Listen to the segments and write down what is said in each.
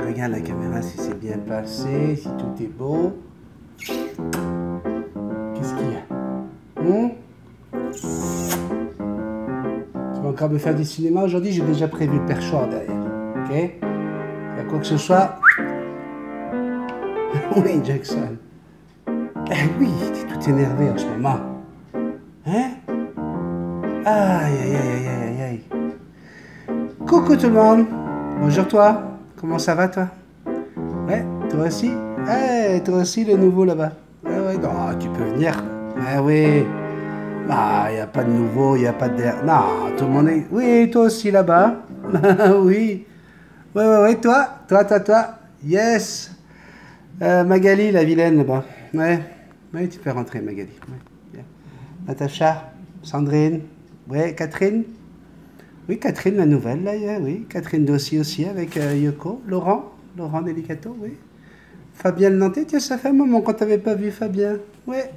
regarde la caméra si c'est bien passé, si tout est beau. Qu'est-ce qu'il y a? Tu vas encore me faire du cinéma aujourd'hui? J'ai déjà prévu le perchoir derrière. Ok? Il y a quoi que ce soit? Oui, Jackson. Eh oui, t'es tout énervé en ce moment. Hein? Aïe, aïe, aïe, aïe, aïe, aïe. Coucou tout le monde. Bonjour toi. Comment ça va toi? Ouais, toi aussi? Eh, toi aussi le nouveau là-bas. Ah ouais, non, tu peux venir. Ah oui. Ah, il n'y a pas de nouveau, il n'y a pas de... Non, tout le monde est... Oui, toi aussi là-bas. Oui. Ouais, ouais, ouais, toi. Yes. Magali, la vilaine là-bas. Ouais. Oui, tu peux rentrer, Magali. Ouais. Bien. Natacha, Sandrine. Ouais, Catherine. Oui, Catherine, la nouvelle, là, oui. Catherine Dossi aussi, avec Yoko. Laurent Delicato, oui. Fabien le Nantais, tiens, ça fait un moment qu'on t'avait pas vu, Fabien. Ouais.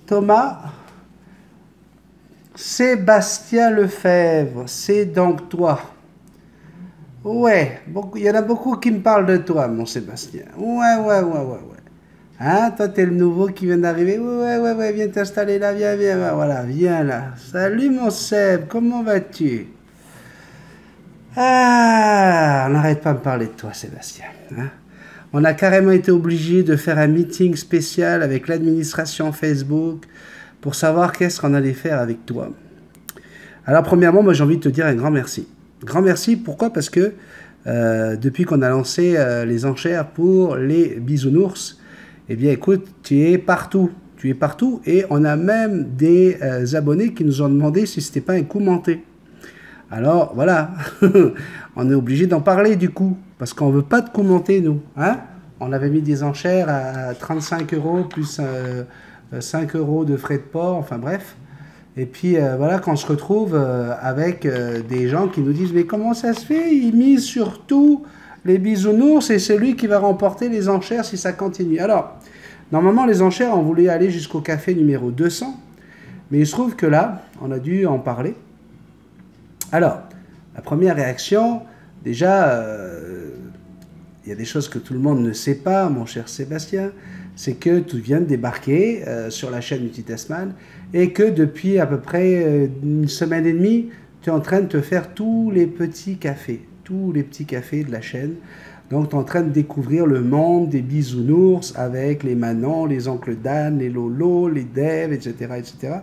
Thomas. Sébastien Lefebvre, c'est donc toi. Ouais, il y en a beaucoup qui me parlent de toi, mon Sébastien. Ouais. Hein, toi, t'es le nouveau qui vient d'arriver. Ouais, viens t'installer là, viens, voilà, viens là. Salut, mon Seb, comment vas-tu? Ah, on n'arrête pas de me parler de toi, Sébastien. Hein? On a carrément été obligé de faire un meeting spécial avec l'administration Facebook pour savoir qu'est-ce qu'on allait faire avec toi. Alors, premièrement, moi, j'ai envie de te dire un grand merci. Grand merci, pourquoi? Parce que depuis qu'on a lancé les enchères pour les bisounours, eh bien, écoute, tu es partout. Et on a même des abonnés qui nous ont demandé si ce n'était pas un coup monté. Alors, voilà, on est obligé d'en parler du coup, parce qu'on ne veut pas de coup monté, nous. Hein? On avait mis des enchères à 35 € plus 5 € de frais de port, enfin bref. Et puis voilà, qu'on se retrouve avec des gens qui nous disent « Mais comment ça se fait? Ils misent sur tout les bisounours et c'est lui qui va remporter les enchères si ça continue. » Alors, normalement, les enchères, on voulait aller jusqu'au café numéro 200. Mais il se trouve que là, on a dû en parler. Alors, la première réaction, déjà, il y a des choses que tout le monde ne sait pas, mon cher Sébastien, c'est que tu viens de débarquer sur la chaîne Multitasman et que depuis à peu près une semaine et demie, tu es en train de te faire tous les petits cafés de la chaîne. Donc, tu es en train de découvrir le monde des bisounours avec les Manon, les oncles Dan, les Lolo, les Dev, etc., etc.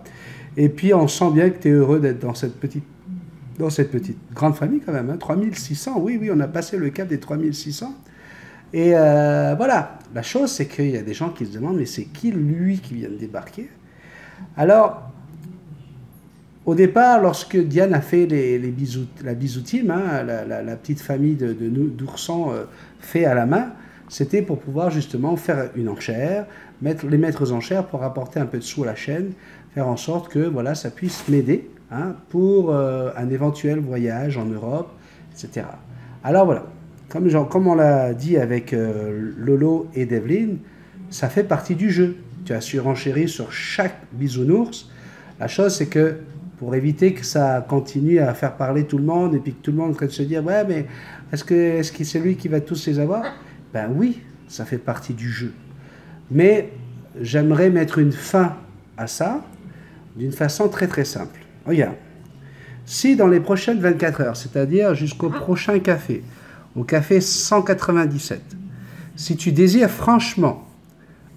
Et puis, on sent bien que tu es heureux d'être dans cette petite grande famille quand même, hein, 3600, oui, on a passé le cap des 3600. Et voilà, la chose c'est qu'il y a des gens qui se demandent, mais c'est qui lui qui vient de débarquer? Alors, au départ, lorsque Diane a fait la bisou team, hein, la petite famille d'oursons fait à la main, c'était pour pouvoir justement faire une enchère, les mettre aux enchères pour apporter un peu de sous à la chaîne, faire en sorte que voilà, ça puisse m'aider, hein, pour un éventuel voyage en Europe, etc. Alors voilà, comme on l'a dit avec Lolo et Devlin, ça fait partie du jeu. Tu as surenchéri sur chaque bisounours. La chose, c'est que pour éviter que ça continue à faire parler tout le monde et puis que tout le monde est en train de se dire « Ouais, mais est-ce que c'est lui qui va tous les avoir ?» Ben oui, ça fait partie du jeu. Mais j'aimerais mettre une fin à ça d'une façon très très simple. Regarde, si dans les prochaines 24 heures, c'est-à-dire jusqu'au prochain café, au café 197, si tu désires franchement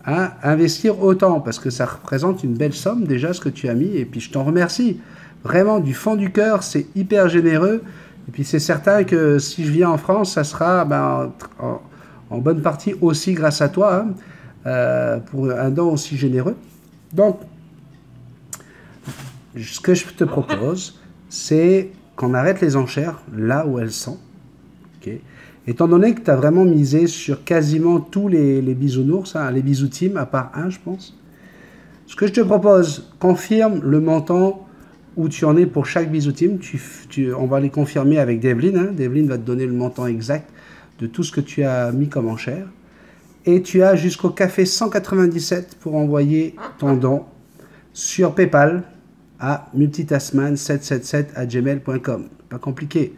investir autant, parce que ça représente une belle somme déjà ce que tu as mis, et puis je t'en remercie, vraiment du fond du cœur, c'est hyper généreux, et puis c'est certain que si je viens en France, ça sera en bonne partie aussi grâce à toi, hein, pour un don aussi généreux. Donc, ce que je te propose, c'est qu'on arrête les enchères là où elles sont. Okay. Étant donné que tu as vraiment misé sur quasiment tous les bisounours, hein, les bisous team, à part un, je pense. Ce que je te propose, confirme le montant où tu en es pour chaque bisou team. On va les confirmer avec Devlin. Hein. Devlin va te donner le montant exact de tout ce que tu as mis comme enchère. Et tu as jusqu'au café 197 pour envoyer ton don sur PayPal à multitasman777@gmail.com. Pas compliqué.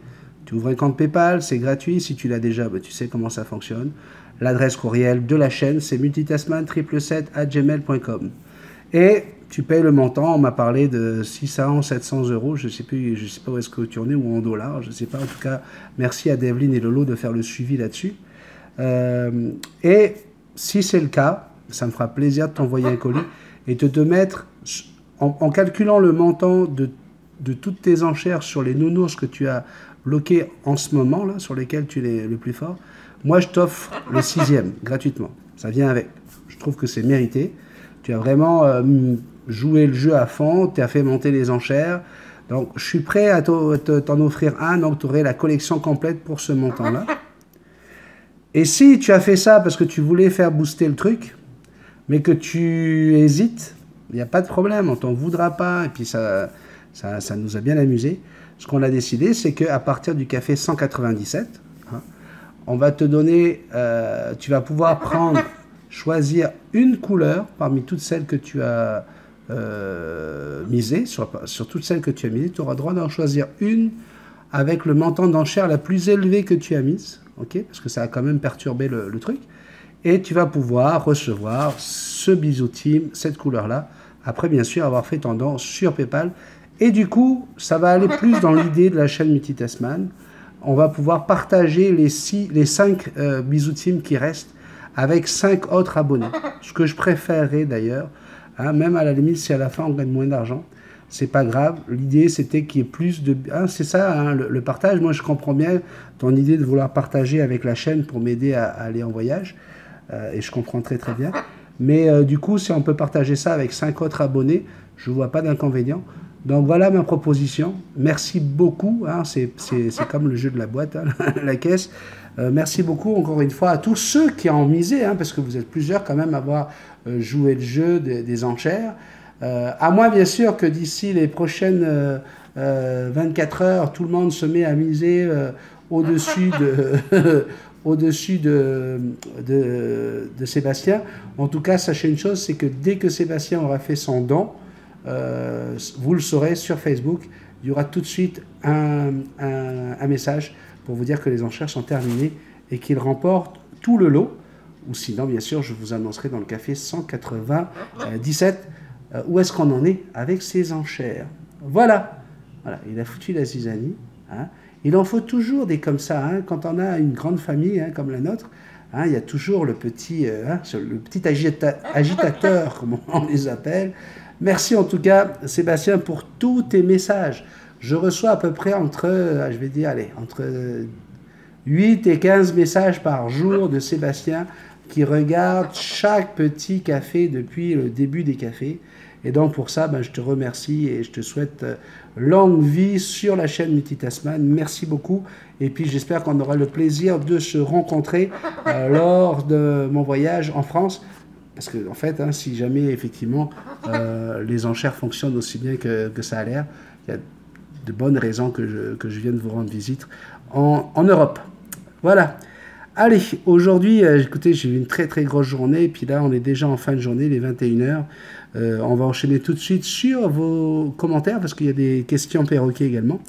Tu ouvres un compte PayPal, c'est gratuit. Si tu l'as déjà, bah, tu sais comment ça fonctionne. L'adresse courriel de la chaîne, c'est multitasman777@gmail.com. Et tu payes le montant. On m'a parlé de 600, 700 euros. Je sais pas où est-ce que tu en es, ou en dollars. Je ne sais pas. En tout cas, merci à Devlin et Lolo de faire le suivi là-dessus. Et si c'est le cas, ça me fera plaisir de t'envoyer un colis et de te mettre, en calculant le montant de toutes tes enchères sur les nounours que tu as bloqués en ce moment, là, sur lesquels tu es le plus fort, moi je t'offre le 6e gratuitement. Ça vient avec. Je trouve que c'est mérité. Tu as vraiment joué le jeu à fond, tu as fait monter les enchères. Donc je suis prêt à t'en offrir un, donc tu aurais la collection complète pour ce montant-là. Et si tu as fait ça parce que tu voulais faire booster le truc, mais que tu hésites, il n'y a pas de problème, on t'en voudra pas, et puis ça nous a bien amusé. Ce qu'on a décidé, c'est qu'à partir du café 197, hein, on va te donner, tu vas pouvoir choisir une couleur parmi toutes celles que tu as misées, sur toutes celles que tu as misées, tu auras le droit d'en choisir une avec le montant d'enchère la plus élevé que tu as mise, okay, parce que ça a quand même perturbé le truc. Et tu vas pouvoir recevoir ce bisou team, cette couleur-là, après bien sûr avoir fait ton don sur PayPal. Et du coup, ça va aller plus dans l'idée de la chaîne Multitasman. On va pouvoir partager les 5 bisou team qui restent avec 5 autres abonnés. Ce que je préférerais d'ailleurs, hein, même à la limite si à la fin on gagne moins d'argent, c'est pas grave. L'idée c'était qu'il y ait plus de... Hein, c'est ça, hein, le partage. Moi je comprends bien ton idée de vouloir partager avec la chaîne pour m'aider à aller en voyage. Et je comprends très très bien. Mais du coup, si on peut partager ça avec 5 autres abonnés, je ne vois pas d'inconvénient. Donc voilà ma proposition. Merci beaucoup. Hein, c'est comme le jeu de la boîte, hein, la caisse. Merci beaucoup encore une fois à tous ceux qui ont misé, hein, parce que vous êtes plusieurs quand même à avoir joué le jeu des enchères. À moins bien sûr que d'ici les prochaines 24 heures, tout le monde se met à miser au-dessus de Sébastien. En tout cas, sachez une chose, c'est que dès que Sébastien aura fait son don, vous le saurez sur Facebook, il y aura tout de suite un message pour vous dire que les enchères sont terminées et qu'il remporte tout le lot. Ou sinon, bien sûr, je vous annoncerai dans le café 197 où est-ce qu'on en est avec ces enchères. Voilà, il a foutu la zizanie, hein. Il en faut toujours des comme ça, hein. Quand on a une grande famille, hein, comme la nôtre, hein, il y a toujours le petit agitateur, comme on les appelle. Merci en tout cas, Sébastien, pour tous tes messages. Je reçois à peu près entre 8 et 15 messages par jour de Sébastien qui regarde chaque petit café depuis le début des cafés. Et donc pour ça, je te remercie et je te souhaite longue vie sur la chaîne Multitasman. Merci beaucoup. Et puis j'espère qu'on aura le plaisir de se rencontrer lors de mon voyage en France. Parce que en fait, hein, si jamais effectivement les enchères fonctionnent aussi bien que ça a l'air, il y a de bonnes raisons que je vienne vous rendre visite en Europe. Voilà. Allez, aujourd'hui, écoutez, j'ai eu une très très grosse journée. Et puis là, on est déjà en fin de journée, les 21h. On va enchaîner tout de suite sur vos commentaires parce qu'il y a des questions perroquets également.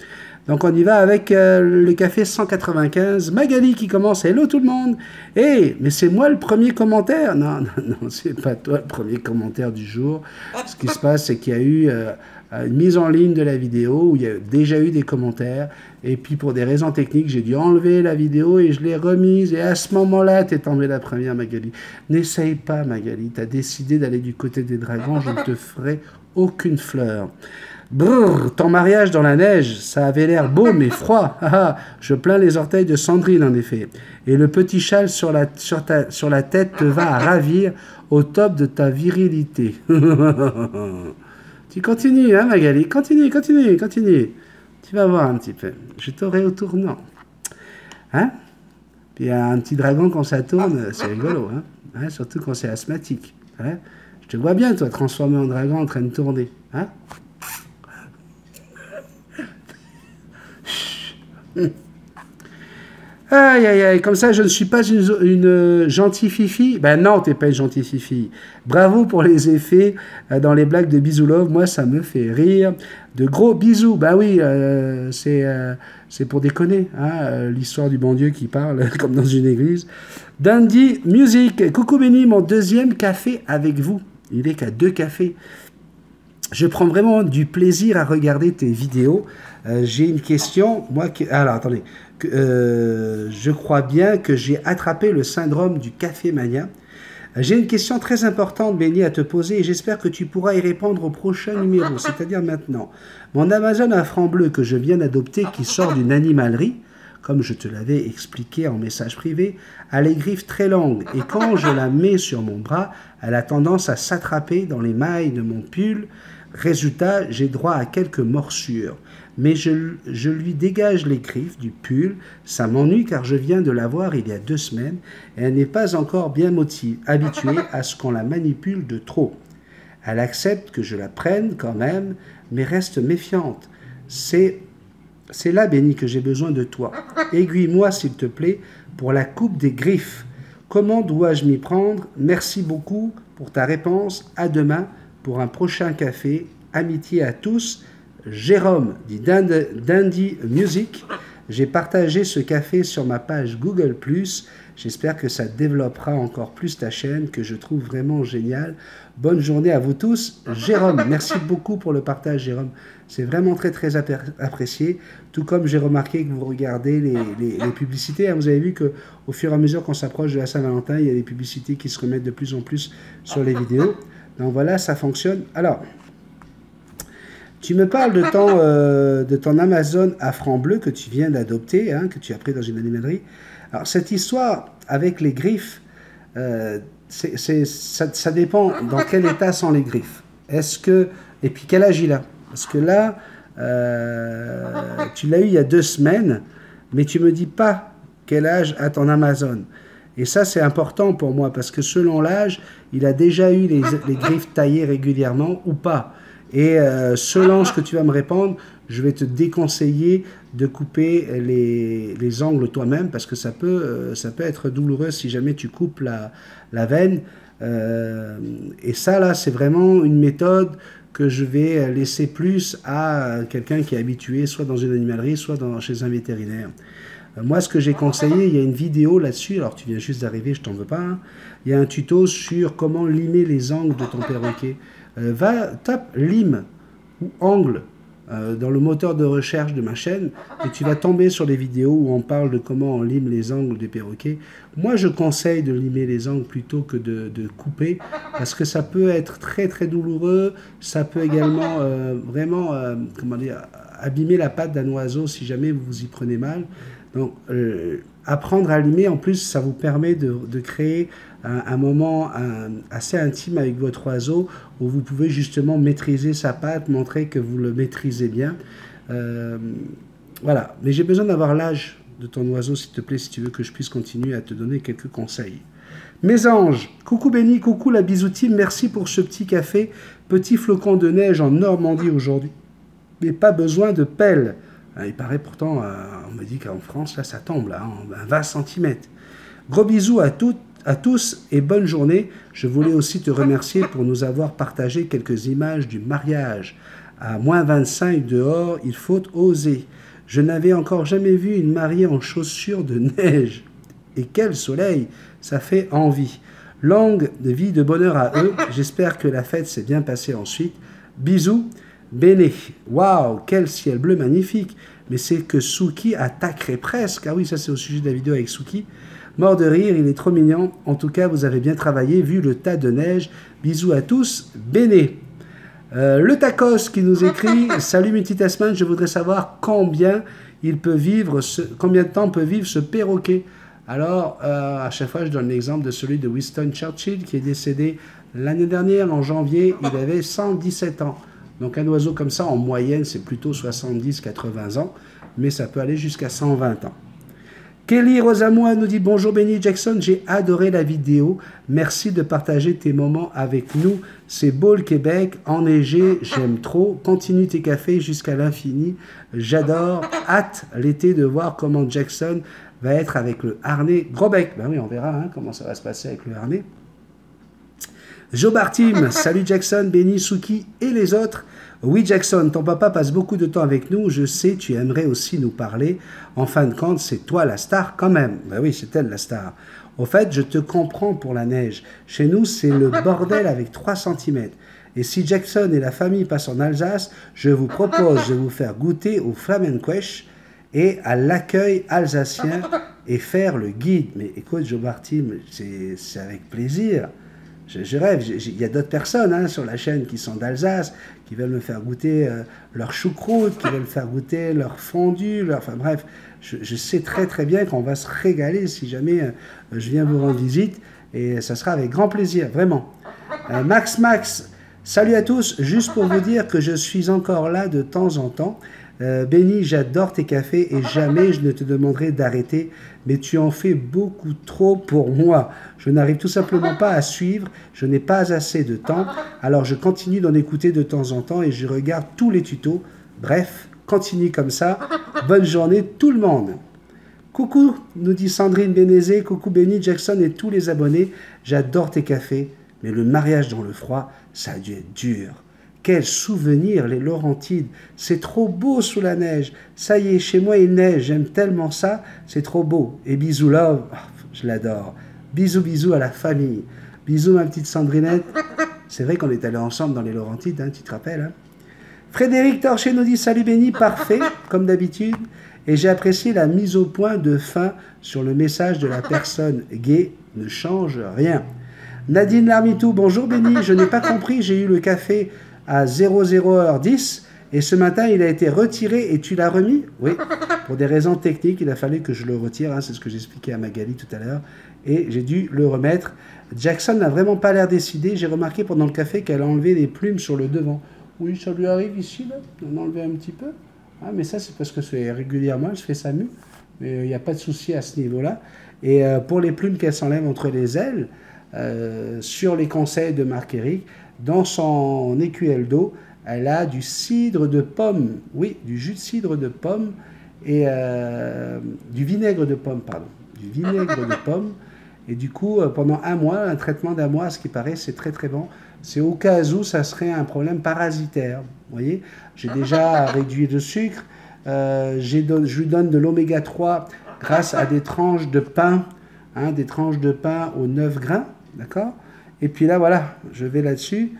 Donc on y va avec le café 195. Magali qui commence. Hello tout le monde. Hey, mais c'est moi le premier commentaire. Non, c'est pas toi le premier commentaire du jour. Ce qui se passe, c'est qu'il y a eu une mise en ligne de la vidéo où il y a déjà eu des commentaires. Et puis pour des raisons techniques, j'ai dû enlever la vidéo et je l'ai remise. Et à ce moment-là, tu es tombée la première, Magali. N'essaye pas, Magali. Tu as décidé d'aller du côté des dragons. Je ne te ferai aucune fleur. Brrr, ton mariage dans la neige, ça avait l'air beau mais froid. Je plains les orteils de Sandrine en effet. Et le petit châle sur la tête te va à ravir au top de ta virilité. Tu continues, hein Magali, continue. Tu vas voir un petit peu. Je t'aurai au tournant. Hein? Puis un petit dragon quand ça tourne, c'est rigolo, hein? Surtout quand c'est asthmatique. Hein? Je te vois bien, toi, transformé en dragon en train de tourner. Hein? Aïe, aïe, aïe, comme ça, je ne suis pas une gentille fifi. Ben non, t'es pas une gentille fifi. Bravo pour les effets dans les blagues de Bisou Love. Moi, ça me fait rire. De gros bisous. Ben oui, c'est pour déconner. Hein, l'histoire du bon Dieu qui parle, comme dans une église. Dandy Music. Coucou Benny, mon deuxième café avec vous. Il est qu'à 2 cafés. Je prends vraiment du plaisir à regarder tes vidéos. J'ai une question. Alors, attendez. Je crois bien que j'ai attrapé le syndrome du café mania. J'ai une question très importante, Benny, à te poser et j'espère que tu pourras y répondre au prochain numéro, c'est-à-dire maintenant. Mon Amazon à franc bleu que je viens d'adopter, qui sort d'une animalerie, comme je te l'avais expliqué en message privé, a les griffes très longues et quand je la mets sur mon bras, elle a tendance à s'attraper dans les mailles de mon pull. Résultat, j'ai droit à quelques morsures. Mais je lui dégage les griffes du pull. Ça m'ennuie car je viens de l'avoir il y a 2 semaines et elle n'est pas encore bien habituée à ce qu'on la manipule de trop. Elle accepte que je la prenne quand même, mais reste méfiante. C'est là, Benny, que j'ai besoin de toi. Aiguille-moi, s'il te plaît, pour la coupe des griffes. Comment dois-je m'y prendre? Merci beaucoup pour ta réponse. À demain pour un prochain café. Amitié à tous. Jérôme dit Dandy Music. J'ai partagé ce café sur ma page Google+. J'espère que ça développera encore plus ta chaîne que je trouve vraiment géniale. Bonne journée à vous tous. Jérôme, merci beaucoup pour le partage, Jérôme. C'est vraiment très très apprécié. Tout comme j'ai remarqué que vous regardez les publicités. Vous avez vu qu'au fur et à mesure qu'on s'approche de la Saint-Valentin, il y a des publicités qui se remettent de plus en plus sur les vidéos. Donc voilà, ça fonctionne. Alors, tu me parles de ton Amazon à franc bleu que tu viens d'adopter, hein, que tu as pris dans une animalerie. Alors, cette histoire avec les griffes, ça dépend dans quel état sont les griffes. Et puis quel âge il a? Parce que là, tu l'as eu il y a 2 semaines, mais tu ne me dis pas quel âge a ton Amazon. Et ça, c'est important pour moi, parce que selon l'âge, il a déjà eu les griffes taillées régulièrement ou pas. Et selon ce que tu vas me répondre, je vais te déconseiller de couper les ongles toi-même, parce que ça peut être douloureux si jamais tu coupes la veine. Et ça, là, c'est vraiment une méthode que je vais laisser plus à quelqu'un qui est habitué, soit dans une animalerie, soit chez un vétérinaire. Moi, ce que j'ai conseillé, il y a une vidéo là-dessus, alors tu viens juste d'arriver, je t'en veux pas, hein. Il y a un tuto sur comment limer les ongles de ton perroquet. Tape lime ou angle dans le moteur de recherche de ma chaîne et tu vas tomber sur les vidéos où on parle de comment on lime les angles des perroquets. Moi, je conseille de limer les angles plutôt que de couper parce que ça peut être très très douloureux. Ça peut également vraiment comment dire, abîmer la patte d'un oiseau si jamais vous vous y prenez mal. Donc, apprendre à limer, en plus, ça vous permet de créer un moment assez intime avec votre oiseau où vous pouvez justement maîtriser sa patte, montrer que vous le maîtrisez bien. Voilà. Mais j'ai besoin d'avoir l'âge de ton oiseau, s'il te plaît, si tu veux que je puisse continuer à te donner quelques conseils. Mes anges, coucou Benny, coucou la Bisou Team, merci pour ce petit café. Petit flocon de neige en Normandie aujourd'hui. Mais pas besoin de pelle. Il paraît pourtant, on me dit qu'en France, là, ça tombe, là, en 20 cm. Gros bisous à tous et bonne journée. Je voulais aussi te remercier pour nous avoir partagé quelques images du mariage. À moins 25 dehors, il faut oser. Je n'avais encore jamais vu une mariée en chaussures de neige. Et quel soleil, ça fait envie. Longue vie de bonheur à eux. J'espère que la fête s'est bien passée ensuite. Bisous. Béné, waouh, quel ciel bleu magnifique. Mais c'est que Suki attaquerait presque. Ah oui, ça c'est au sujet de la vidéo avec Suki. Mort de rire, il est trop mignon. En tout cas, vous avez bien travaillé, vu le tas de neige. Bisous à tous, Béné. Le Tacos qui nous écrit « Salut Multitasman, je voudrais savoir combien de temps peut vivre ce perroquet ?» Alors, à chaque fois, je donne l'exemple de celui de Winston Churchill qui est décédé l'année dernière, en janvier. Il avait 117 ans. Donc un oiseau comme ça, en moyenne, c'est plutôt 70-80 ans, mais ça peut aller jusqu'à 120 ans. Kelly Rosamoa nous dit « Bonjour Benny Jackson, j'ai adoré la vidéo. Merci de partager tes moments avec nous. C'est beau le Québec, enneigé, j'aime trop. Continue tes cafés jusqu'à l'infini. J'adore. Hâte l'été de voir comment Jackson va être avec le harnais gros bec. Ben oui, on verra hein, comment ça va se passer avec le harnais. Joe Bartim, salut Jackson, Benny, Suki et les autres. Oui Jackson, ton papa passe beaucoup de temps avec nous, je sais, tu aimerais aussi nous parler. En fin de compte, c'est toi la star quand même. Ben oui, c'est elle la star. Au fait, je te comprends pour la neige. Chez nous, c'est le bordel avec 3 cm. Et si Jackson et la famille passent en Alsace, je vous propose de vous faire goûter au Flamenquech et à l'accueil alsacien et faire le guide. Mais écoute, Joe Bartim, c'est avec plaisir. Je rêve, il y a d'autres personnes hein, sur la chaîne qui sont d'Alsace, qui veulent me faire goûter leur choucroute, qui veulent me faire goûter leur fondue, enfin bref, je sais très très bien qu'on va se régaler si jamais je viens vous rendre visite, et ça sera avec grand plaisir, vraiment. Max, salut à tous, juste pour vous dire que je suis encore là de temps en temps. Benny, j'adore tes cafés et jamais je ne te demanderai d'arrêter, mais tu en fais beaucoup trop pour moi. Je n'arrive tout simplement pas à suivre, je n'ai pas assez de temps, alors je continue d'en écouter de temps en temps et je regarde tous les tutos. Bref, continue comme ça. Bonne journée tout le monde. Coucou, nous dit Sandrine Bénézé, coucou Benny, Jackson et tous les abonnés. J'adore tes cafés, mais le mariage dans le froid, ça a dû être dur. Quel souvenir, les Laurentides. C'est trop beau sous la neige. Ça y est, chez moi, il neige. J'aime tellement ça. C'est trop beau. Et bisous, love. Oh, je l'adore. Bisous, bisous à la famille. Bisous, ma petite Sandrinette. C'est vrai qu'on est allés ensemble dans les Laurentides, hein, tu te rappelles hein. Frédéric Torché nous dit « Salut Benny, parfait, comme d'habitude. Et j'ai apprécié la mise au point de fin sur le message de la personne gay. Ne change rien. » Nadine Larmitou, bonjour Benny. Je n'ai pas compris, j'ai eu le café à 00h10 et ce matin il a été retiré et tu l'as remis? Oui, pour des raisons techniques, il a fallu que je le retire, hein, c'est ce que j'expliquais à Magali tout à l'heure, et j'ai dû le remettre. Jackson n'a vraiment pas l'air décidé, j'ai remarqué pendant le café qu'elle a enlevé les plumes sur le devant. Oui, ça lui arrive ici, là, d'en enlever un petit peu, ah, mais ça c'est parce que c'est régulièrement, je fais ça mieux, mais il n'y a pas de souci à ce niveau-là. Et pour les plumes qu'elle s'enlève entre les ailes, sur les conseils de Marc-Éric, dans son écuelle d'eau, elle a du cidre de pomme, oui, du jus de cidre de pomme et du vinaigre de pomme, pardon, du vinaigre de pomme. Et du coup, pendant un mois, un traitement d'un mois, à ce qui paraît, c'est très très bon. C'est au cas où ça serait un problème parasitaire. Vous voyez, j'ai déjà réduit le sucre, je lui donne de l'oméga 3 grâce à des tranches de pain, hein, des tranches de pain aux 9 grains, d'accord? Et puis là, voilà, je vais là-dessus,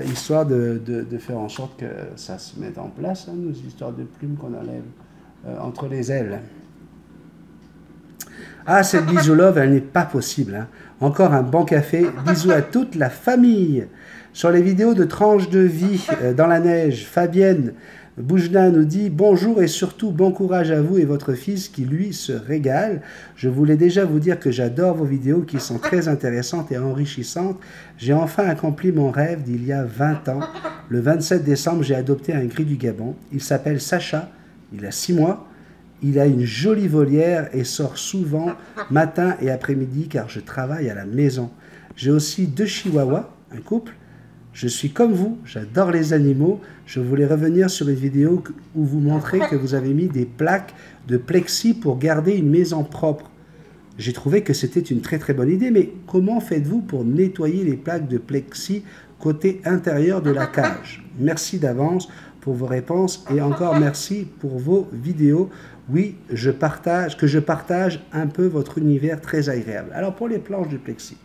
histoire de faire en sorte que ça se mette en place, hein, nos histoires de plumes qu'on enlève entre les ailes. Ah, cette bisou love, elle n'est pas possible. Hein. Encore un bon café. Bisous à toute la famille. Sur les vidéos de tranches de vie dans la neige, Fabienne Boujna nous dit « Bonjour et surtout bon courage à vous et votre fils qui, lui, se régale. Je voulais déjà vous dire que j'adore vos vidéos qui sont très intéressantes et enrichissantes. J'ai enfin accompli mon rêve d'il y a 20 ans. Le 27 décembre, j'ai adopté un gris du Gabon. Il s'appelle Sacha. Il a 6 mois. Il a une jolie volière et sort souvent matin et après-midi car je travaille à la maison. J'ai aussi 2 chihuahuas, un couple. Je suis comme vous, j'adore les animaux. Je voulais revenir sur une vidéo où vous montrez que vous avez mis des plaques de plexi pour garder une maison propre. J'ai trouvé que c'était une très très bonne idée, mais comment faites-vous pour nettoyer les plaques de plexi côté intérieur de la cage? Merci d'avance pour vos réponses et encore merci pour vos vidéos. Oui, je partage un peu votre univers très agréable. Alors pour les planches de plexi,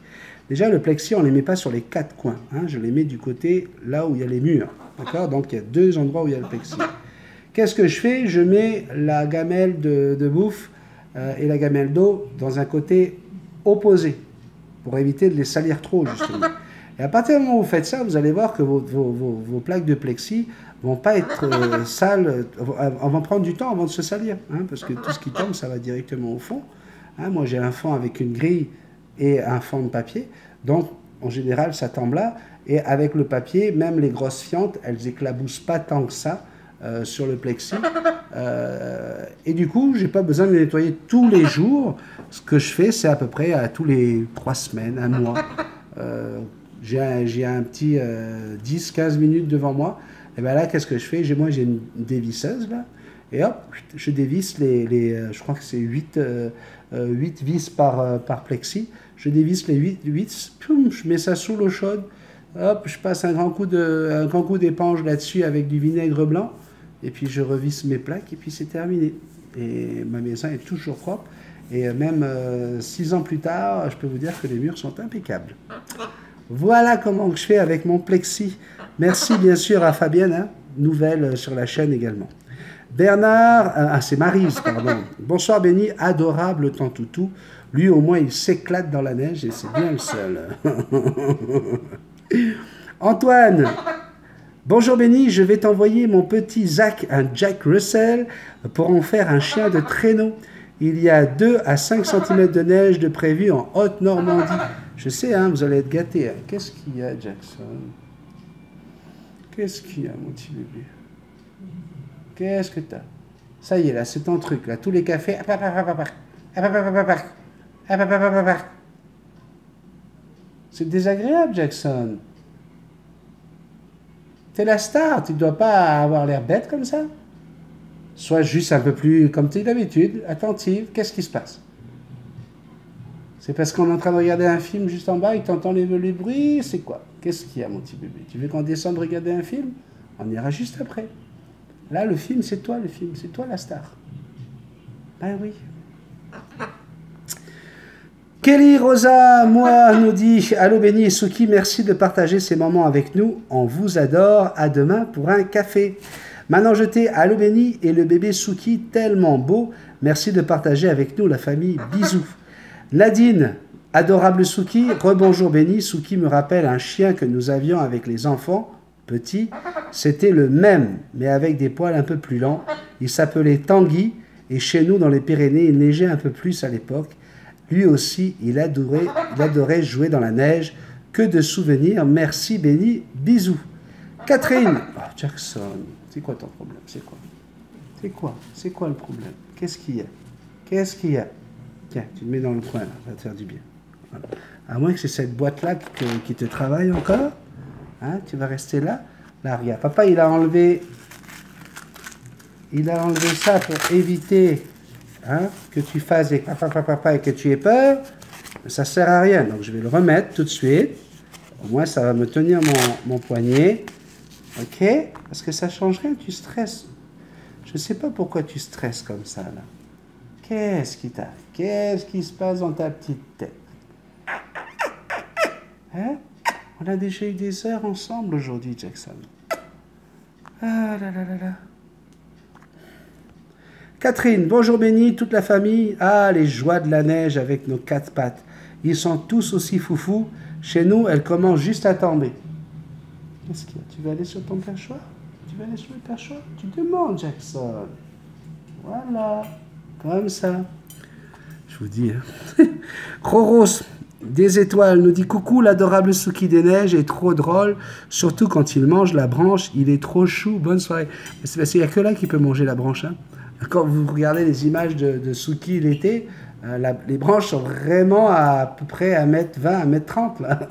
déjà le plexi on ne les met pas sur les 4 coins, hein, je les mets du côté là où il y a les murs, d'accord? Donc il y a 2 endroits où il y a le plexi. Qu'est-ce que je fais? Je mets la gamelle de bouffe et la gamelle d'eau dans un côté opposé pour éviter de les salir trop justement. Et à partir du moment où vous faites ça, vous allez voir que vos plaques de plexi vont pas être sales, on va prendre du temps avant de se salir, hein, parce que tout ce qui tombe, ça va directement au fond. Hein, moi, j'ai un fond avec une grille et un fond de papier, donc en général, ça tombe là, et avec le papier, même les grosses fientes, elles éclaboussent pas tant que ça sur le plexi, et du coup, j'ai pas besoin de les nettoyer tous les jours. Ce que je fais, c'est à peu près à tous les 3 semaines, un mois. J'ai un petit 10-15 minutes devant moi. Et bien là, qu'est-ce que je fais? Moi, j'ai une dévisseuse, là. Et hop, je dévisse je crois que c'est 8 vis par plexi. Je dévisse les 8 vis, je mets ça sous l'eau chaude. Hop, je passe un grand coup d'éponge là-dessus avec du vinaigre blanc. Et puis je revisse mes plaques et puis c'est terminé. Et ma maison est toujours propre. Et même 6 ans plus tard, je peux vous dire que les murs sont impeccables. Voilà comment je fais avec mon plexi. Merci bien sûr à Fabienne, hein, nouvelle sur la chaîne également. Bernard, c'est Maryse, pardon. Bonsoir Béni, adorable ton toutou. Lui au moins il s'éclate dans la neige et c'est bien le seul. Antoine, bonjour Béni, je vais t'envoyer mon petit Zach, un Jack Russell, pour en faire un chien de traîneau. Il y a 2 à 5 cm de neige de prévu en Haute-Normandie. Je sais, hein, vous allez être gâtés. Hein. Qu'est-ce qu'il y a, Jackson? Qu'est-ce qu'il y a, mon petit bébé? Qu'est-ce que t'as? Ça y est, là, c'est ton truc, là. Tous les cafés. C'est désagréable, Jackson. T'es la star, tu ne dois pas avoir l'air bête comme ça. Sois juste un peu plus, comme tu es d'habitude, attentive. Qu'est-ce qui se passe? C'est parce qu'on est en train de regarder un film juste en bas et que tu entends les bruits? C'est quoi? Qu'est-ce qu'il y a, mon petit bébé? Tu veux qu'on descende regarder un film? On ira juste après. Là, le film, c'est toi la star. Ben oui. Kelly Rosa, moi, nous dit allô Béni et Suki, merci de partager ces moments avec nous. On vous adore. À demain pour un café. Maintenant jeté, allô Béni et le bébé Suki, tellement beau. Merci de partager avec nous la famille. Bisous. Nadine, adorable Suki, rebonjour Béni. Suki me rappelle un chien que nous avions avec les enfants. Petit, c'était le même, mais avec des poils un peu plus lents. Il s'appelait Tanguy, et chez nous, dans les Pyrénées, il neigeait un peu plus à l'époque. Lui aussi, il adorait jouer dans la neige. Que de souvenirs. Merci, Béni. Bisous. Catherine. Oh, Jackson, c'est quoi ton problème? C'est quoi? C'est quoi? C'est quoi le problème? Qu'est-ce qu'il y a? Qu'est-ce qu'il y a? Tiens, tu te mets dans le coin, là. Ça va te faire du bien. Voilà. À moins que c'est cette boîte-là qui te travaille encore. Hein, tu vas rester là. Là, regarde. Papa, il a enlevé ça pour éviter que tu fasses des papa et que tu aies peur. Mais ça ne sert à rien. Donc, je vais le remettre tout de suite. Au moins, ça va me tenir mon poignet. OK? Parce que ça ne change rien. Tu stresses. Je ne sais pas pourquoi tu stresses comme ça, là. Qu'est-ce qui t'arrive? Qu'est-ce qui se passe dans ta petite tête? Hein? On a déjà eu des heures ensemble aujourd'hui, Jackson. Ah là là là là. Catherine, bonjour Béni, toute la famille. Ah, les joies de la neige avec nos 4 pattes. Ils sont tous aussi foufous. Chez nous, elle commence juste à tomber. Qu'est-ce qu'il y a? Tu veux aller sur ton perchoir? Tu veux aller sur le perchoir? Tu demandes, Jackson. Voilà. Comme ça. Je vous dis. Hein. Roros, des étoiles, nous dit coucou, l'adorable Suki des neiges est trop drôle, surtout quand il mange la branche, il est trop chou, bonne soirée. C'est parce qu'il n'y a que là qu'il peut manger la branche. Hein. Quand vous regardez les images de Suki l'été, les branches sont vraiment à peu près 1m20, 1m30. Là.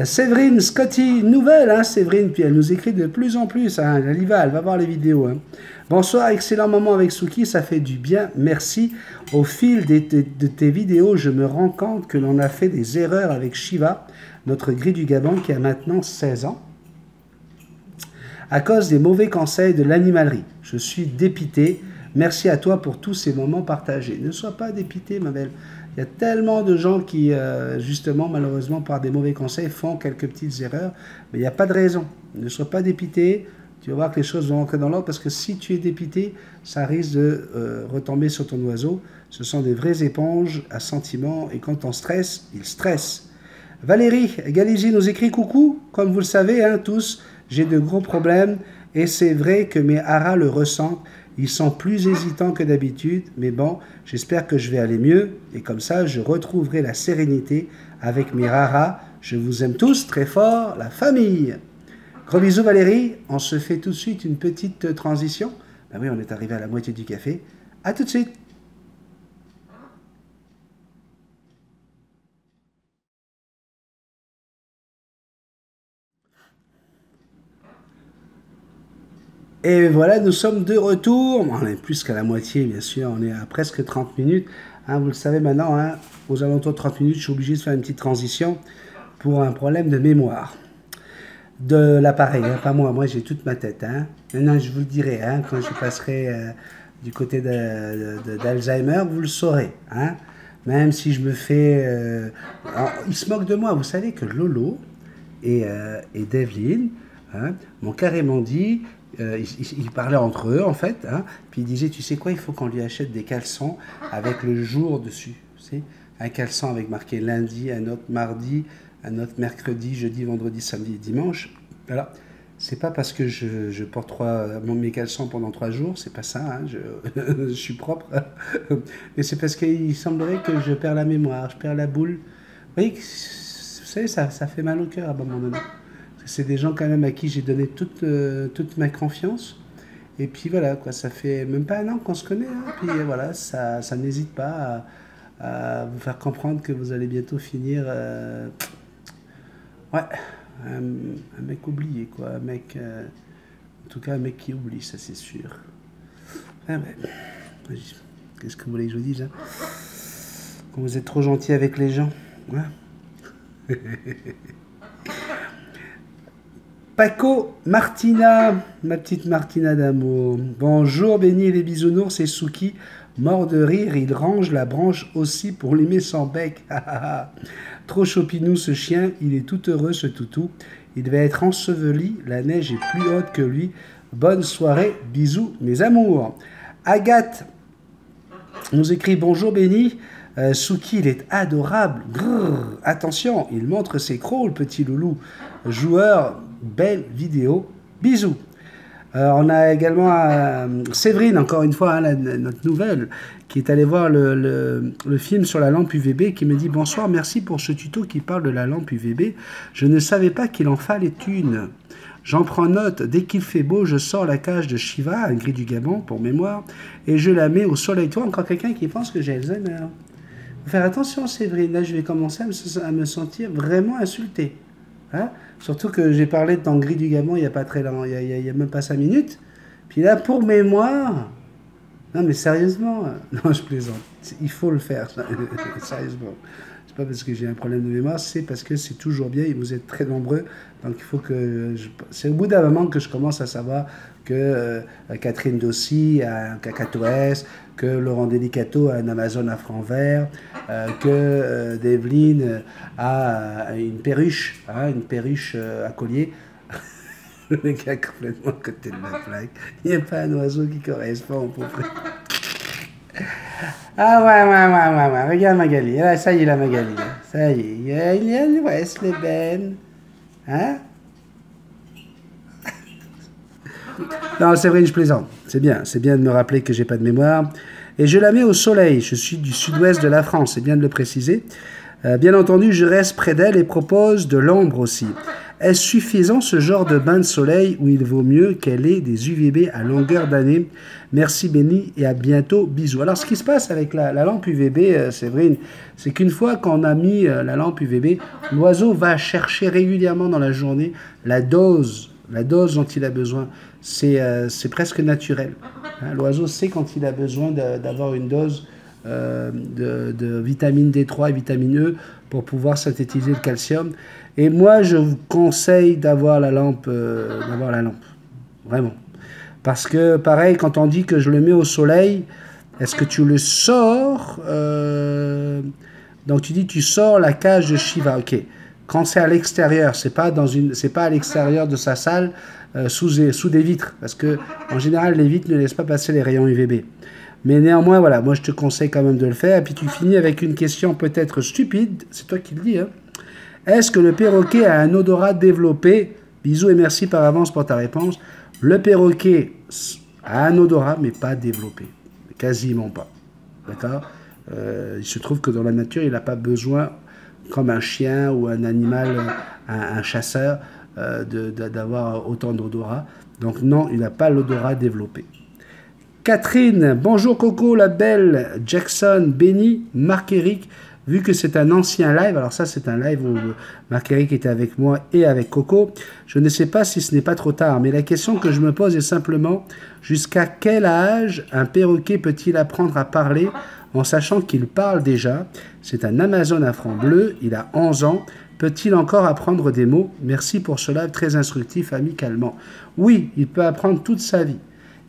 Séverine, Scotty, nouvelle, hein, Séverine, puis elle nous écrit de plus en plus, hein, elle va voir les vidéos. Hein. Bonsoir, excellent moment avec Suki, ça fait du bien, merci. Au fil de tes vidéos, je me rends compte que l'on a fait des erreurs avec Shiva, notre gris du Gabon qui a maintenant 16 ans, à cause des mauvais conseils de l'animalerie. Je suis dépité, merci à toi pour tous ces moments partagés. Ne sois pas dépité, ma belle. Il y a tellement de gens qui, justement, malheureusement, par des mauvais conseils, font quelques petites erreurs, mais il n'y a pas de raison. Ne sois pas dépité. Tu vas voir que les choses vont rentrer dans l'ordre parce que si tu es dépité, ça risque de retomber sur ton oiseau. Ce sont des vraies éponges à sentiments et quand on stresse, ils stressent. Valérie Galizy nous écrit coucou. Comme vous le savez, hein, tous, j'ai de gros problèmes et c'est vrai que mes haras le ressentent. Ils sont plus hésitants que d'habitude, mais bon, j'espère que je vais aller mieux et comme ça, je retrouverai la sérénité avec mes haras. Je vous aime tous très fort, la famille. Gros bisous Valérie, on se fait tout de suite une petite transition. Ben oui, on est arrivé à la moitié du café. À tout de suite. Et voilà, nous sommes de retour. On est plus qu'à la moitié, bien sûr. On est à presque 30 minutes. Hein, vous le savez maintenant, hein, aux alentours de 30 minutes, je suis obligé de faire une petite transition pour un problème de mémoire. De l'appareil, hein, pas moi. Moi, j'ai toute ma tête. Hein. Maintenant, je vous le dirai, hein, quand je passerai du côté d'Alzheimer, vous le saurez. Hein. Même si je me fais... Alors, ils se moquent de moi. Vous savez que Lolo et Devlin m'ont carrément dit... ils parlaient entre eux, en fait. Hein, puis ils disaient, tu sais quoi, il faut qu'on lui achète des caleçons avec le jour dessus. Tu sais, un caleçon avec marqué lundi, un autre mardi, un autre mercredi, jeudi, vendredi, samedi et dimanche. Voilà. C'est pas parce que je porte mes caleçons pendant 3 jours, c'est pas ça, hein, je suis propre. Mais c'est parce qu'il semblerait que je perds la mémoire, je perds la boule. Vous voyez, vous savez, ça fait mal au cœur à un moment donné. C'est des gens quand même à qui j'ai donné toute ma confiance. Et puis voilà, quoi, ça fait même pas un an qu'on se connaît. Hein, puis voilà, ça n'hésite pas à vous faire comprendre que vous allez bientôt finir... ouais, un mec oublié, quoi. Un mec... en tout cas, un mec qui oublie, ça c'est sûr. Ah ouais. Qu'est-ce que vous voulez que je vous dise, hein? Quand vous êtes trop gentil avec les gens. Ouais. Paco Martina, ma petite Martina d'amour. Bonjour, Benny et les bisounours, c'est Suki. Mort de rire, il range la branche aussi pour l'aimer sans bec. Trop chopinou ce chien, il est tout heureux ce toutou. Il devait être enseveli, la neige est plus haute que lui. Bonne soirée, bisous mes amours. Agathe nous écrit bonjour Benny. Suki, il est adorable. Grrr, attention, il montre ses crocs, le petit loulou. Joueur, belle vidéo. Bisous. On a également Séverine, encore une fois, hein, notre nouvelle, qui est allée voir le film sur la lampe UVB, qui me dit « Bonsoir, merci pour ce tuto qui parle de la lampe UVB. Je ne savais pas qu'il en fallait une. J'en prends note, dès qu'il fait beau, je sors la cage de Shiva, un gris du Gabon, pour mémoire, et je la mets au soleil. » Toi, encore quelqu'un qui pense que j'ai Alzheimer. Faut faire attention, Séverine. Là, je vais commencer à me sentir vraiment insulté. Hein? Surtout que j'ai parlé de ton gris du Gabon il n'y a pas très longtemps, il y a même pas 5 minutes. Puis là, pour mémoire... Non, mais sérieusement... Non, je plaisante. Il faut le faire, sérieusement. C'est pas parce que j'ai un problème de mémoire, c'est parce que c'est toujours bien et vous êtes très nombreux. Donc, il faut que... C'est au bout d'un moment que je commence à savoir que Catherine Dossi a un Cacatoès, que Laurent Delicato a un Amazon à franc vert, que Devlin a une perruche, hein, à collier. Le gars complètement à côté de la plaque. Il n'y a pas un oiseau qui correspond au pauvre. Ah ouais. Regarde Magali. Ah, ça y est, la Magali. Ça y est. Il y a l'ouest, les bennes. Hein? Non, c'est vrai, je plaisante. C'est bien de me rappeler que j'ai pas de mémoire. Et je la mets au soleil. Je suis du sud-ouest de la France, c'est bien de le préciser. Bien entendu, je reste près d'elle et propose de l'ombre aussi. Est-ce suffisant ce genre de bain de soleil où il vaut mieux qu'elle ait des UVB à longueur d'année? Merci Benny et à bientôt. Bisous. Alors, ce qui se passe avec la lampe UVB, Séverine, c'est qu'une fois qu'on a mis la lampe UVB, l'oiseau va chercher régulièrement dans la journée la dose dont il a besoin. C'est presque naturel. Hein, l'oiseau sait quand il a besoin d'avoir une dose de vitamine D3 et vitamine E pour pouvoir synthétiser le calcium. Et moi, je vous conseille d'avoir la lampe. Vraiment. Parce que, pareil, quand on dit que je le mets au soleil, est-ce que tu le sors Donc, tu dis, tu sors la cage de Shiva. OK. Quand c'est à l'extérieur, c'est pas à l'extérieur de sa salle, sous des vitres. Parce que, en général, les vitres ne laissent pas passer les rayons UVB. Mais néanmoins, voilà, moi je te conseille quand même de le faire. Et puis tu finis avec une question peut-être stupide, c'est toi qui le dis. Hein. Est-ce que le perroquet a un odorat développé? Bisous et merci par avance pour ta réponse. Le perroquet a un odorat, mais pas développé. Quasiment pas. D'accord? Il se trouve que dans la nature, il n'a pas besoin, comme un chien ou un animal, un chasseur, d'avoir autant d'odorat. Donc non, il n'a pas l'odorat développé. Catherine, bonjour Coco, la belle, Jackson, Benny, Marc-Éric, vu que c'est un ancien live, alors ça c'est un live où Marc-Éric était avec moi et avec Coco, je ne sais pas si ce n'est pas trop tard, mais la question que je me pose est simplement, jusqu'à quel âge un perroquet peut-il apprendre à parler en sachant qu'il parle déjà? C'est un Amazon à franc bleu, il a 11 ans, peut-il encore apprendre des mots? Merci pour ce live très instructif amicalement. Oui, il peut apprendre toute sa vie.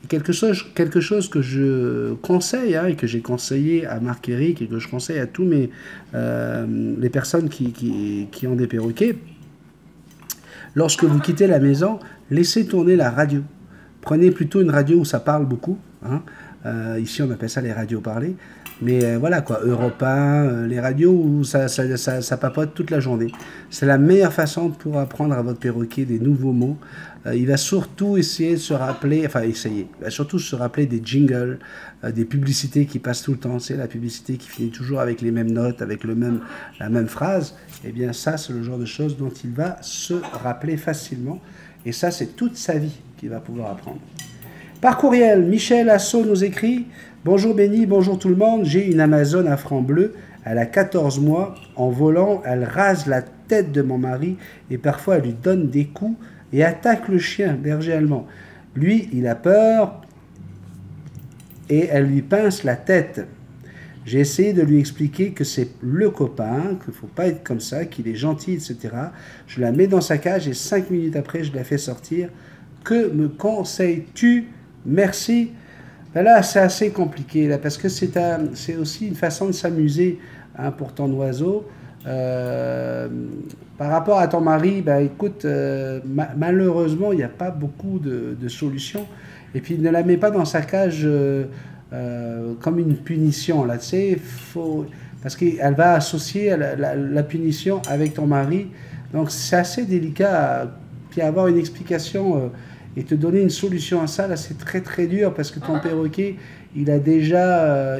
Quelque chose que je conseille et que j'ai conseillé à Marc-Éric et que je conseille à tous les personnes qui ont des perroquets, lorsque vous quittez la maison, laissez tourner la radio. Prenez plutôt une radio où ça parle beaucoup. Ici, on appelle ça les radios parlées. Mais voilà quoi, Europe 1, les radios où ça papote toute la journée. C'est la meilleure façon pour apprendre à votre perroquet des nouveaux mots. Il va surtout essayer de se rappeler, il va surtout se rappeler des jingles, des publicités qui passent tout le temps. C'est la publicité qui finit toujours avec les mêmes notes, avec la même phrase. Eh bien ça, c'est le genre de choses dont il va se rappeler facilement. Et ça, c'est toute sa vie qu'il va pouvoir apprendre. Par courriel, Michel Assot nous écrit « Bonjour Benny, bonjour tout le monde, j'ai une Amazon à franc bleu, elle a 14 mois, en volant, elle rase la tête de mon mari et parfois elle lui donne des coups et attaque le chien, berger allemand. Lui, il a peur et elle lui pince la tête. J'ai essayé de lui expliquer que c'est le copain, qu'il ne faut pas être comme ça, qu'il est gentil, etc. Je la mets dans sa cage et 5 minutes après, je la fais sortir. Que me conseilles-tu? Merci. Ben là, c'est assez compliqué, là, parce que c'est aussi une façon de s'amuser pour ton oiseau. Par rapport à ton mari, ben, écoute, malheureusement, il n'y a pas beaucoup de solutions. Et puis, ne la mets pas dans sa cage comme une punition, là, tu sais, parce qu'elle va associer la punition avec ton mari. Donc, c'est assez délicat. Puis avoir une explication et te donner une solution à ça, là, c'est très très dur parce que ton perroquet, il a déjà,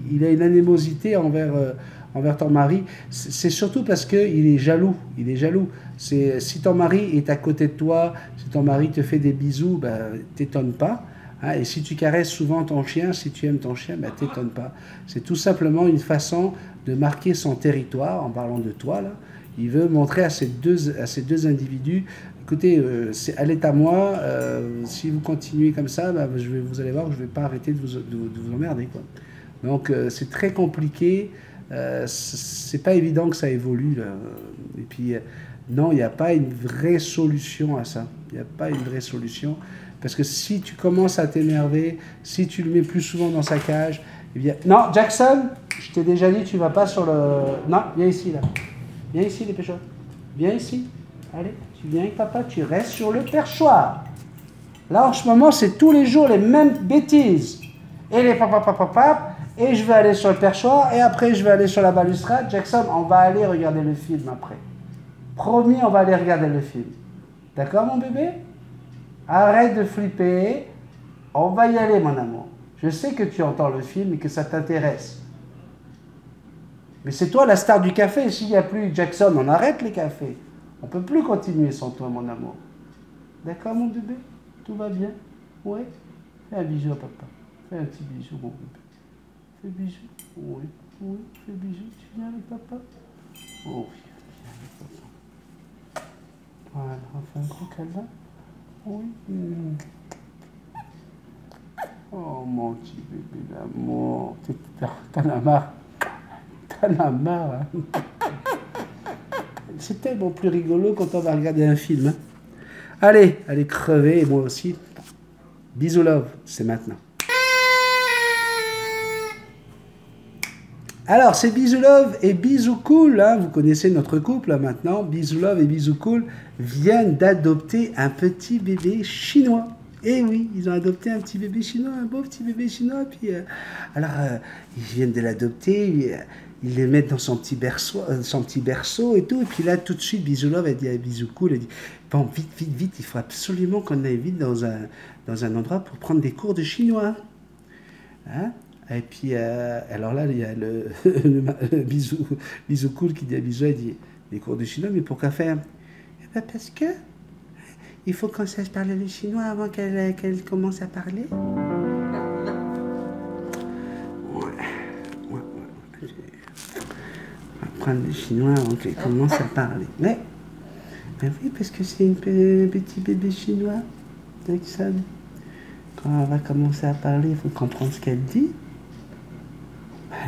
il a une animosité envers ton mari. C'est surtout parce qu'il est jaloux. Il est jaloux. Si ton mari est à côté de toi, si ton mari te fait des bisous, ben, t'étonne pas. Hein, et si tu caresses souvent ton chien, si tu aimes ton chien, ben, t'étonne pas. C'est tout simplement une façon de marquer son territoire, en parlant de toi, là. Il veut montrer à ces deux individus, écoutez, elle est à moi, si vous continuez comme ça, bah, vous allez voir que je ne vais pas arrêter de vous emmerder, quoi. Donc c'est très compliqué, c'est pas évident que ça évolue, là. Et puis non, il n'y a pas une vraie solution à ça, il n'y a pas une vraie solution, parce que si tu commences à t'énerver, si tu le mets plus souvent dans sa cage, eh bien... Non, Jackson, je t'ai déjà dit, tu vas pas sur le... Non, viens ici, là. Viens ici, les pêcheurs. Viens ici. Allez, tu viens avec papa, tu restes sur le perchoir. Là, en ce moment, c'est tous les jours les mêmes bêtises. Et les papa, et je vais aller sur le perchoir, et après, je vais aller sur la balustrade. Jackson, on va aller regarder le film après. Promis, on va aller regarder le film. D'accord, mon bébé? Arrête de flipper. On va y aller, mon amour. Je sais que tu entends le film et que ça t'intéresse. Mais c'est toi la star du café. S'il n'y a plus Jackson, on arrête les cafés. On ne peut plus continuer sans toi, mon amour. D'accord, mon bébé? Tout va bien? Oui? Fais un bisou à papa. Fais un petit bisou, mon bébé. Fais bisou. Oui, oui, fais bisou. Tu viens avec papa? Oh, oui, viens avec papa. Voilà, on fait un gros câlin. Oui. Oh, mon petit bébé d'amour. T'en as marre. T'en as marre, hein. C'est tellement plus rigolo quand on va regarder un film. Hein. Allez, allez crever, et moi aussi. Bisous love, c'est maintenant. Alors, c'est Bisous Love et Bisous Cool, hein, vous connaissez notre couple là, maintenant. Bisous Love et Bisous Cool viennent d'adopter un petit bébé chinois. Eh oui, ils ont adopté un petit bébé chinois, un beau petit bébé chinois. Puis, ils viennent de l'adopter, ils les mettent dans son petit berceau et tout. Et puis là, tout de suite, Bisous Love a dit à Bisous Cool, elle dit, bon, vite, vite, vite, il faut absolument qu'on aille vite dans un endroit pour prendre des cours de chinois. Hein? Et puis, alors là, il y a le bisou Cool qui dit à Bisou, elle dit, des cours de chinois, mais pourquoi faire? Eh ben parce que il faut qu'on sache parler le chinois avant qu'elle commence à parler. Ouais. apprendre le chinois avant qu'elle commence à parler. Ouais. Ben oui, parce que c'est un petit bébé chinois, Jackson. Quand elle va commencer à parler, il faut comprendre ce qu'elle dit.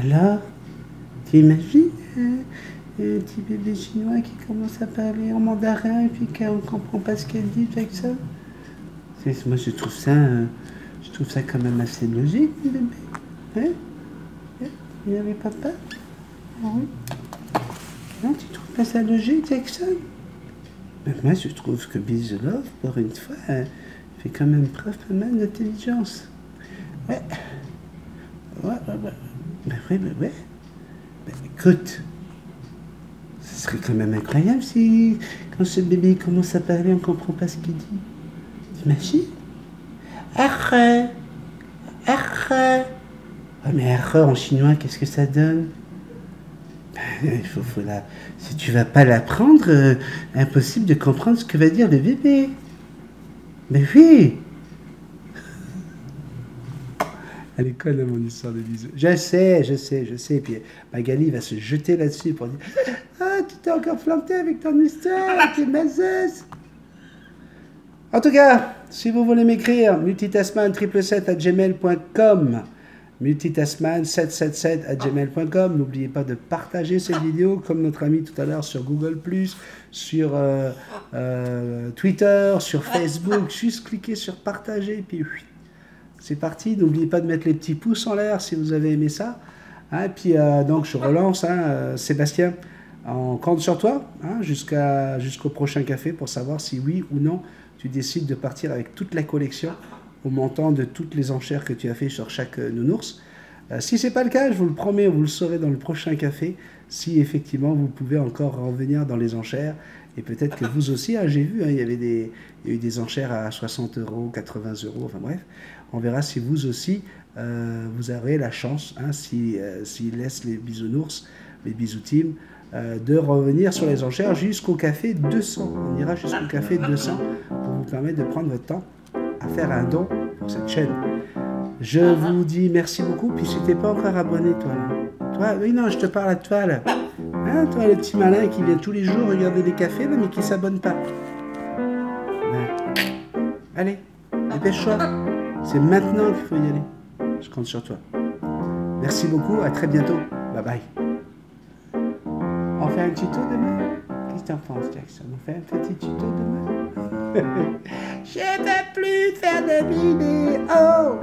Alors, tu imagines un petit bébé chinois qui commence à parler en mandarin et puis qu'on ne comprend pas ce qu'elle dit, Jackson? Moi, je trouve ça quand même assez logique, bébé. Hein? Il n'y avait pas peur? Oui. Non, tu trouves pas ça logique, Jackson? Mais moi, je trouve que Biselov, pour une fois, fait quand même preuve pas mal d'intelligence. Ouais. Ouais. Ben oui. Ben écoute, ce serait quand même incroyable si, quand ce bébé commence à parler, on ne comprend pas ce qu'il dit. T'imagines? Arre. Ouais, mais arre en chinois, qu'est-ce que ça donne? Si tu vas pas l'apprendre, impossible de comprendre ce que va dire le bébé. Mais oui. Elle est conne, mon histoire de bisous. Je sais. Et puis Magali va se jeter là-dessus pour dire « Ah, tu t'es encore planté avec ton histoire, t'es mazes !» En tout cas, si vous voulez m'écrire, multitasman777@gmail.com, multitasman777@gmail.com. N'oubliez pas de partager cette vidéo comme notre ami tout à l'heure sur Google+, sur Twitter, sur Facebook. Juste cliquez sur partager, puis c'est parti. N'oubliez pas de mettre les petits pouces en l'air si vous avez aimé ça. Hein, puis donc je relance, Sébastien, on compte sur toi jusqu'au prochain café pour savoir si oui ou non tu décides de partir avec toute la collection au montant de toutes les enchères que tu as fait sur chaque nounours. Si ce n'est pas le cas, je vous le promets, vous le saurez dans le prochain café, si effectivement vous pouvez encore revenir dans les enchères. Et peut-être que vous aussi, j'ai vu, il y a eu des enchères à 60 €, 80 €, enfin bref. On verra si vous aussi, vous aurez la chance, s'ils laissent les bisounours, les bisous team, de revenir sur les enchères jusqu'au café 200. On ira jusqu'au café 200 pour vous permettre de prendre votre temps à faire un don pour cette chaîne. Je vous dis merci beaucoup. Puis si t'es pas encore abonné, toi, oui, non, je te parle à toi, là. Hein, toi, le petit malin qui vient tous les jours regarder des cafés, là, mais qui s'abonne pas. Allez, dépêche-toi. C'est maintenant qu'il faut y aller. Je compte sur toi. Merci beaucoup, à très bientôt. Bye bye. On fait un tuto demain? Qu'est-ce que t'en penses, Jackson? On fait un petit tuto demain? Je ne veux plus faire de vidéos.